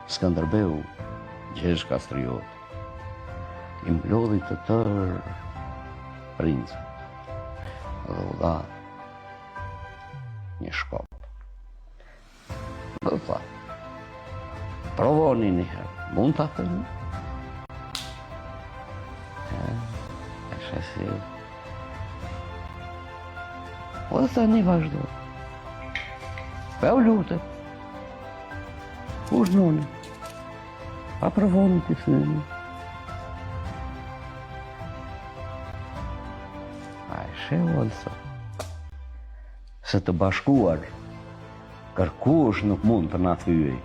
Skënderbeu, Gjesh Kastriot, i mblodhi të tërë princët dhe u dha një shkop. Dhe tha, provoni një herë, mund të thënë? E shesi. O dhe thënë i vazhdo. Pa u lutet. Urnoni. Pa provoni të thënë. A e shehu alësa. Se të bashkuar, kërkush nuk mund të na thyej.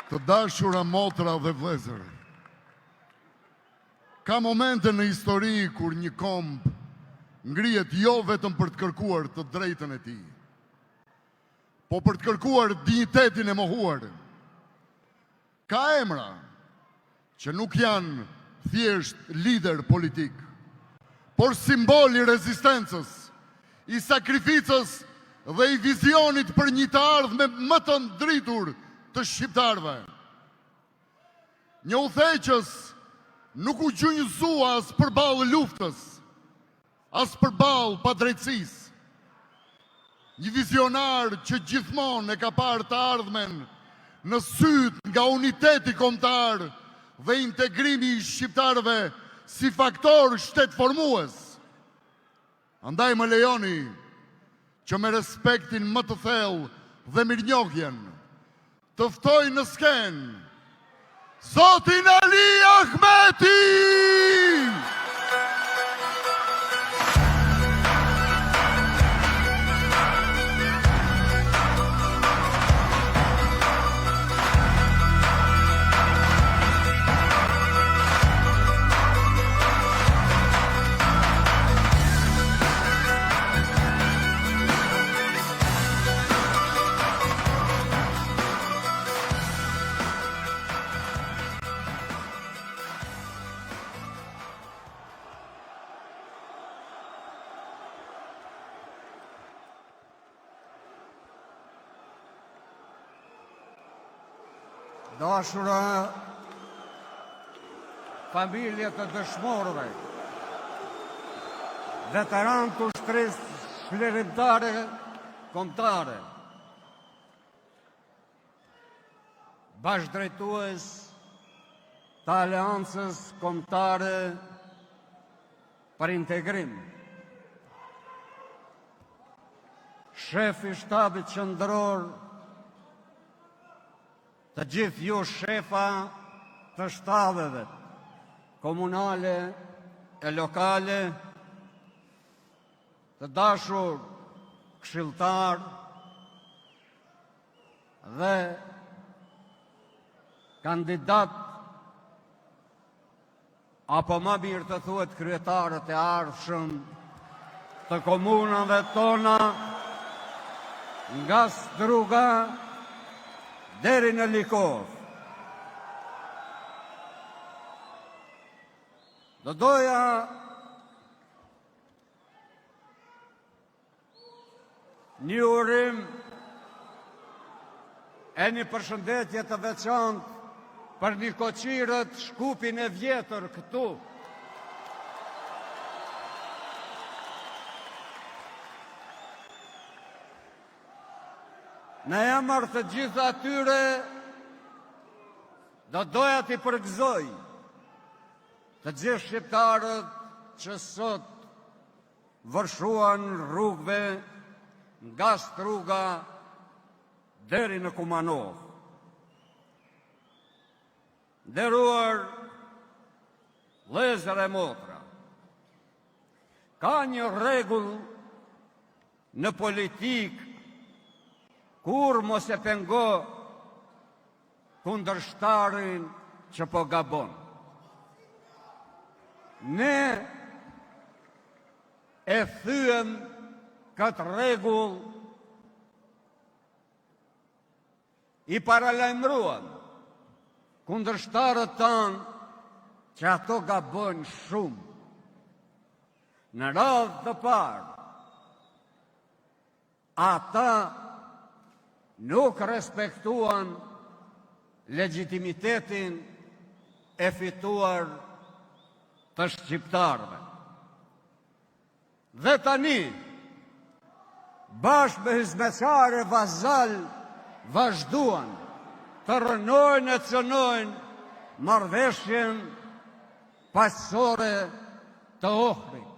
Të dashura motra dhe vëllezër, ka momente në histori kur një komb ngrihet jo vetëm për të kërkuar të drejtën e tij, po për të kërkuar dinjitetin e mohuar. Ka emra që nuk janë thjesht lider politik, por simbol i rezistencës, i sakrificës dhe i vizionit për një të ardhme më të ndritur të shqiptarëve. Një udhëheqës nuk u gjunjëzua as përballë luftës, as përballë padrejtësisë. Një vizionar që gjithmonë e ka parë të ardhmen në syt nga uniteti kombëtar dhe integrimi i shqiptarëve si faktor shtetformues. Andaj më lejoni që me respektin më të thellë dhe mirënjohjen të ftoj në skenë Zotin Ali Ahmeti! Dashura familje të dëshmorëve, veteran të ushtrisë shlerimtare kombëtare, bashkëdrejtues të Aleancës Kombëtare për Integrim, shef i shtabit qendror, të gjithë ju shefa të shtabeve komunale e lokale, të dashur këshilltar dhe kandidat apo më mirë të thuhet kryetarët e ardhshëm të komunave tona nga Struga deri në Likov. Do doja një urim e një përshëndetje të veçantë për një koqirët Shkupin e vjetër këtu. Në emër të gjithë atyre, do doja t'i përgëzoj të gjithë shqiptarët që sot vërshuan rrugëve nga Struga deri në Kumanov. Nderuar vëllezër e motra, ka një rregull në politikë kur mos e pengo kundërshtarin që po gabon. Ne e thyem këtë rregull, i paralajmëruan kundërshtarët tanë që ato gabojnë shumë. Në radhë të parë, ata nuk respektuan legitimitetin e fituar të shqiptarëve. Dhe tani, bashkë me hizmeqare vazal, vazhduan të rënojnë e cënojnë marrëveshjen paqësore të Ohrit,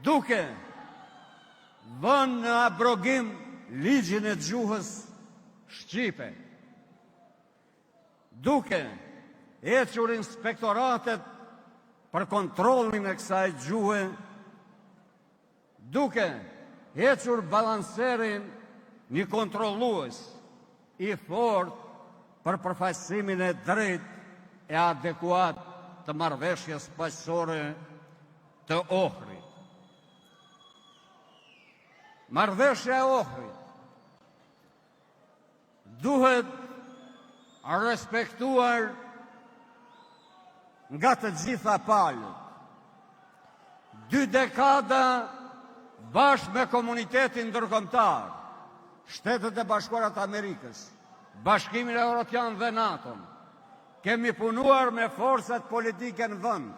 duke vënë në abrogim ligjin e gjuhës shqipe, duke hequr inspektoratet për kontrollin e kësaj gjuhe, duke hequr balanserin një kontrollues i fortë për përfaqësimin e drejtë e adekuat të marrëveshjes paqësore të Ohrit. Marrëveshja e Ohrit duhet respektuar nga të gjitha palët. 2 dekada bashkë me komunitetin ndërkombëtar, Shtetet e Bashkuara të Amerikës, Bashkimin Evropian dhe NATO, kemi punuar me forcat politike në vend,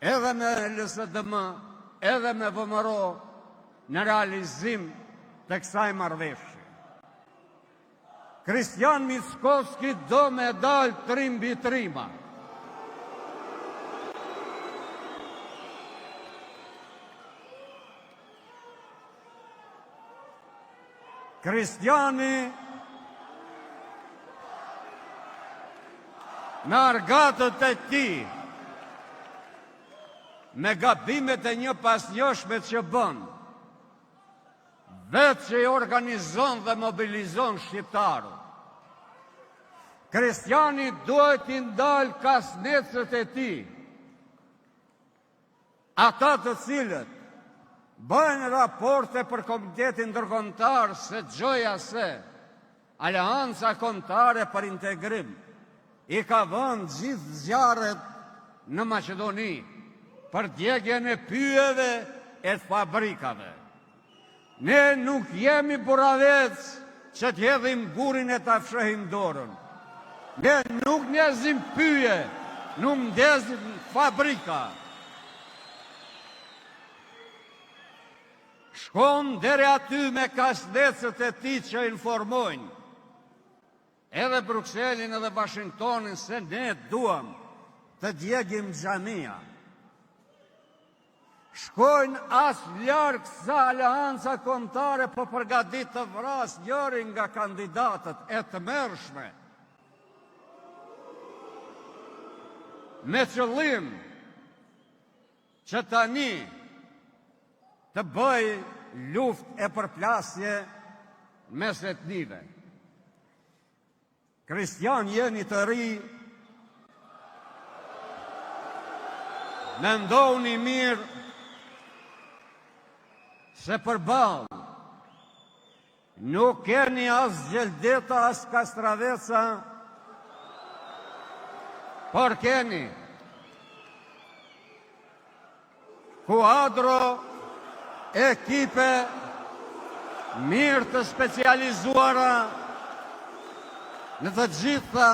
edhe me LSDM, edhe me VMRO, në realizim të kësaj marrëveshje. Kristian Mickovski do me dalë 3-3. Kristiani me argatët e tij, me gabimet e një pas njëshme që bën, vetë që i organizon dhe mobilizon shqiptarët. Kristiani duhet i ndalë kasnecët e tij, ata të cilët bëjnë raporte për Komitetin Ndërkombëtar se gjoja se Aleanca Kombëtare për Integrim i ka vënë gjithë zjarret në Maqedoni për djegjen e pyjeve e të fabrikave. Ne nuk jemi buravec që t'jedhim gurin e t'a fshehim dorën. Ne nuk ndezim pyje, nuk ndezim fabrika. Shkon deri aty me kasnecët e tij që informojnë edhe Brukselin edhe Washingtonin se ne duam të djegim xhamia. Shkojnë as larg sa Aleanca Kombëtare po përgatit të vras njërin nga kandidatët e tmerrshme, me qëllim që tani të bëj luftë e përplasje mes etnive. Kristian, jeni të ri, mendoni mirë se përballë nuk keni as Gjeldeta as Kastraveca, por keni kuadro ekipe mirë të specializuara në të gjitha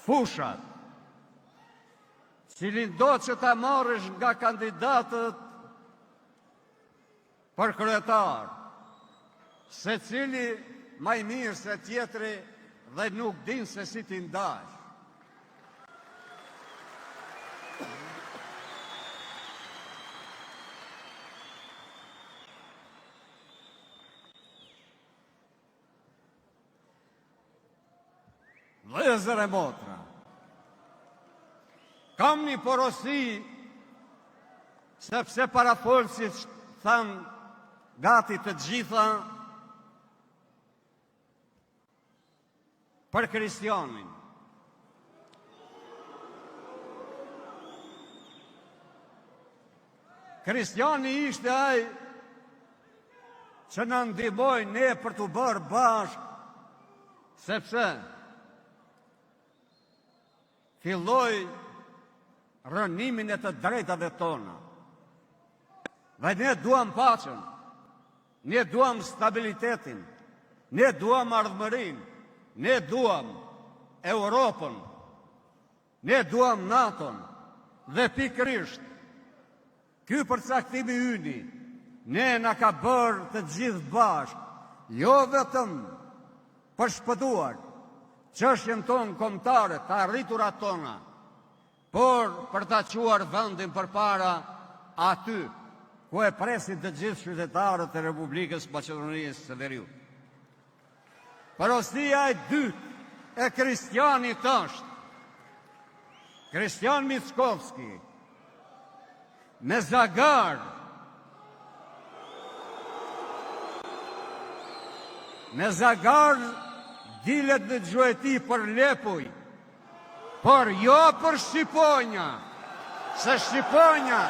fushat, cilin do që ta marrësh nga kandidatët për kryetar, se cili maj mirë se tjetri dhe nuk din se si t'i ndash. Vëllezër e motra, kam një porosi, sepse parafolësit thanë gati të gjitha për Kristianin. Kristiani ishte ai që në ndihmoi ne për të bërë bashkë, sepse filloi rënimin e të drejtave tona. Dhe ne duam paqen, ne duam stabilitetin, ne duam ardhmërin, ne duam Europën, ne duam NATO-n, dhe pikërisht, ky përcaktimi yni, ne na ka bërë të gjithë bashkë, jo vetëm për shpëtuar çështjen tonë kombëtare, të arriturat tona, por për ta quar vendin përpara aty ku e presin të gjithë qytetarët e Republikës Maqedonisë së Veriut. Porosia e dytë e Kristianit është Kristian Mickovski me zagar dilet në gjueti për Lepuj, por jo për Shqiponja, se Shqiponja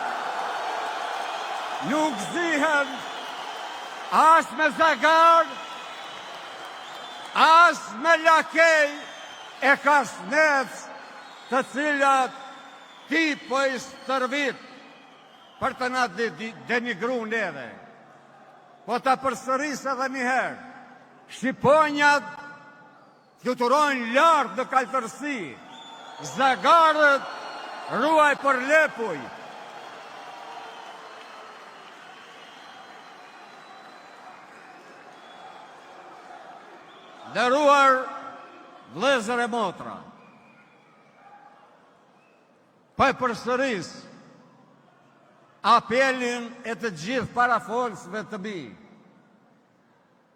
nuk zihen as me zagar, as me lakej e kasnec të cilat ti po i stërvit për të na denigru neve. Po ta përsëris edhe njëherë, Shqiponjat fluturojnë lartë në kaltërsi, zagarët ruaj për Lepuj. Nderuar vëllezër e motra, po e përsëris apelin e të gjithë parafolsve të mi,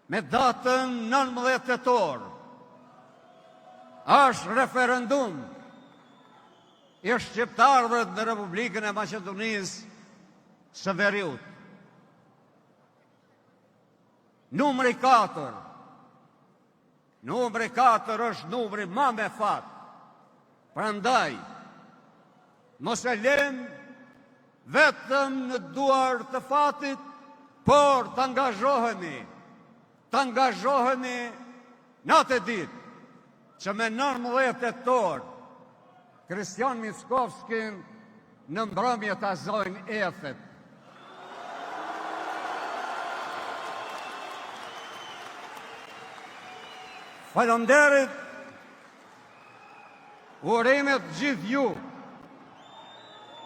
me datën 19 tetor, është referendum i shqiptarëve në Republikën e Maqedonisë së Veriut. Numri 4. Numri 4 është numri ma me fat. Prandaj, mos e lëm vetëm në duar të fatit, por të angazhohemi natë e ditë, që me 19 tetor, Kristian Mickovski në mbrëmje të azojnë efet. Falënderit, urimet gjithë ju,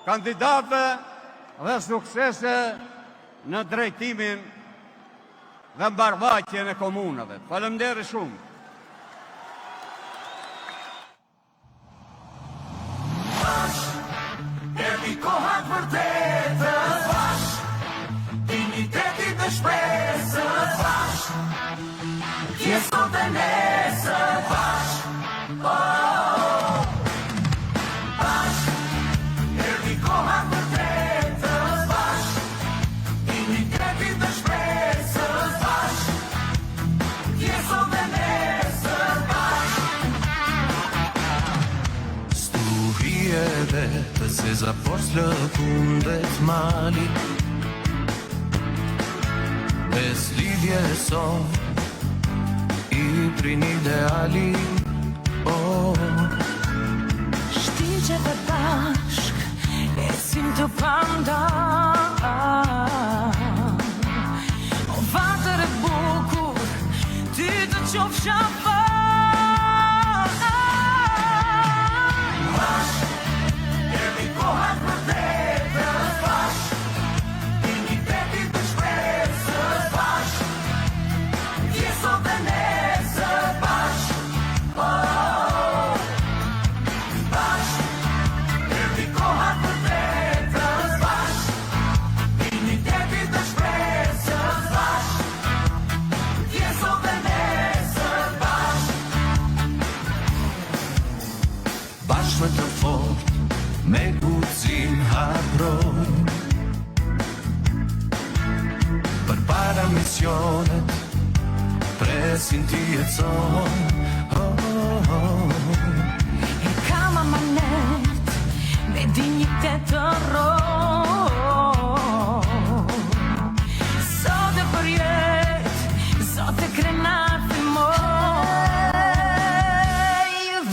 kandidatëve dhe suksese në drejtimin dhe mbarvajtjen e komunave. Falënderit shumë. Erdi koha vërtetës bashk, dignitetit dhe shpresës bashk, pjesën dhe nesër bashk, bashk. Erdi koha vërtetës bashk, dignitetit dhe shpresës bashk, pjesën dhe nesër bashk. Stuhieve të seza poslë kundet mali, bez lidhje son i prin ideali. Shtigjeve bashk, esim të panda, o vatër e bukur, ty të qofsha pa. Bashme të fort, me guxim habrojnë, për para misionet, presin ti e conë. E kam amanet, me dignitet të rojnë, sot e për jet, sot e krenat të moj,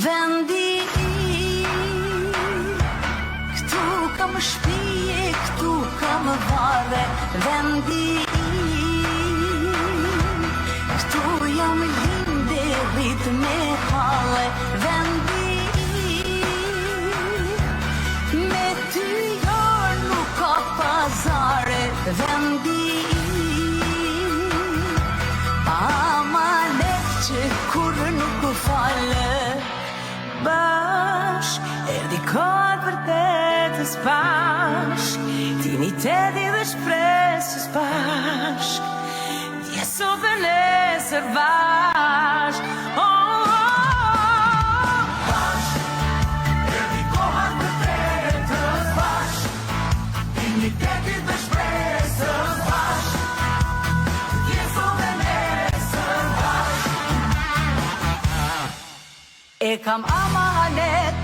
vendi dhe vendi këtu jam linde rrit me halle vendi me ty jar nuk ka pazare vendi amanet që kur nuk fale bashk erdi kohë vërtetës bashk digniteti dhe shpresës bashk dje sot dhe nesër bashk Bashk, erdi koha vërtetës bashk digniteti dhe shpresës bashk dje sot dhe nesër bashk e kam amanet